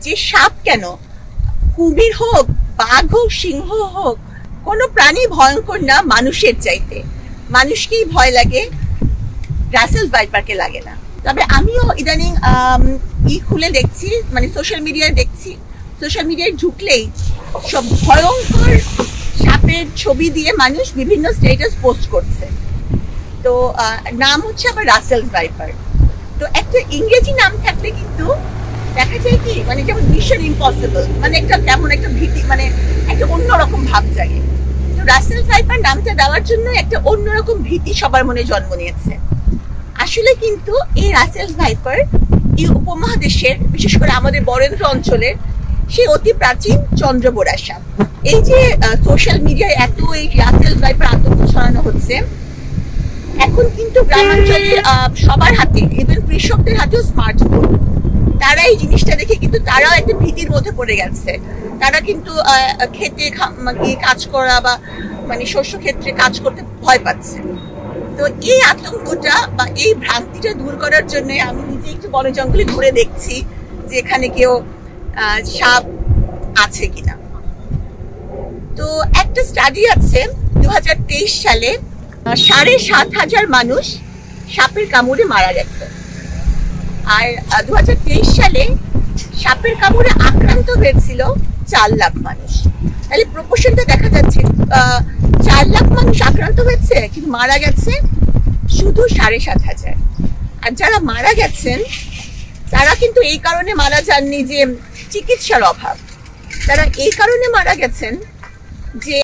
যে সাপ কেন, কুমির হোক, বাঘ হোক, সিংহ হোক, কোনো প্রাণী ভয়ঙ্কর না মানুষের চাইতে। মানুষকেই ভয় লাগে, রাসেল ভাইপারকে লাগে না। তবে আমিও ইদানিং খুলে দেখছি, মানে সোশ্যাল মিডিয়ায় দেখছি, সোশ্যাল মিডিয়ায় ঢুকলেই সব ভয়ঙ্কর সাপের ছবি দিয়ে মানুষ বিভিন্ন স্ট্যাটাস পোস্ট করছে। তো নাম হচ্ছে আবার রাসেল ভাইপার। তো একটা ইংরেজি নাম থাকলে কিন্তু দেখা যায় কি, মানে যেমন মিশন ইম্পসিবল, মানে একটা কেমন একটা ভীতি, মানে একটা অন্যরকম ভাব জাগে। তো রাসেল ভাইপার নামটা দেওয়ার জন্য একটা অন্যরকম ভীতি সবার মনে জন্ম নিয়েছে। আসলে কিন্তু এই রাসেল ভাইপার এই উপমহাদেশের, বিশেষ করে আমাদের বরেন্দ্র অঞ্চলের সেই অতি প্রাচীন চন্দ্রবোরা সাপ। এই যে সোশ্যাল মিডিয়ায় এত এই রাসেল ভাইপার আতঙ্ক ছড়ানো হচ্ছে, এখন কিন্তু গ্রামাঞ্চলে সবার হাতে, ইভেন কৃষকদের হাতেও স্মার্টফোন। তারা এই জিনিসটা দেখে কিন্তু তারাও একটা ভীতির মধ্যে পড়ে গেছে। তারা কিন্তু খেতে কাজ করা বা মানে শস্য ক্ষেত্রে কাজ করতে ভয় পাচ্ছে। তো এই আতঙ্কটা বা এই ভ্রান্তিটা দূর করার জন্য আমি নিজে একটু বন জঙ্গলে ঘুরে দেখছি যে এখানে কেউ সাপ আছে কিনা। তো একটা স্টাডি আছে 2023 সালে 7,500 মানুষ সাপের কামড়ে মারা গেছে। আর 2023 সালে সাপের কামড়ে আক্রান্ত হয়েছিল 4 লাখ মানুষ। তাহলে প্রপোর্শনটা দেখা যাচ্ছে, 4 লাখ মানুষ আক্রান্ত হয়েছে কিন্তু মারা গেছে শুধু 7,500। আর যারা মারা গেছেন তারা কিন্তু এই কারণে মারা যাননি যে চিকিৎসার অভাব, তারা এই কারণে মারা গেছেন যে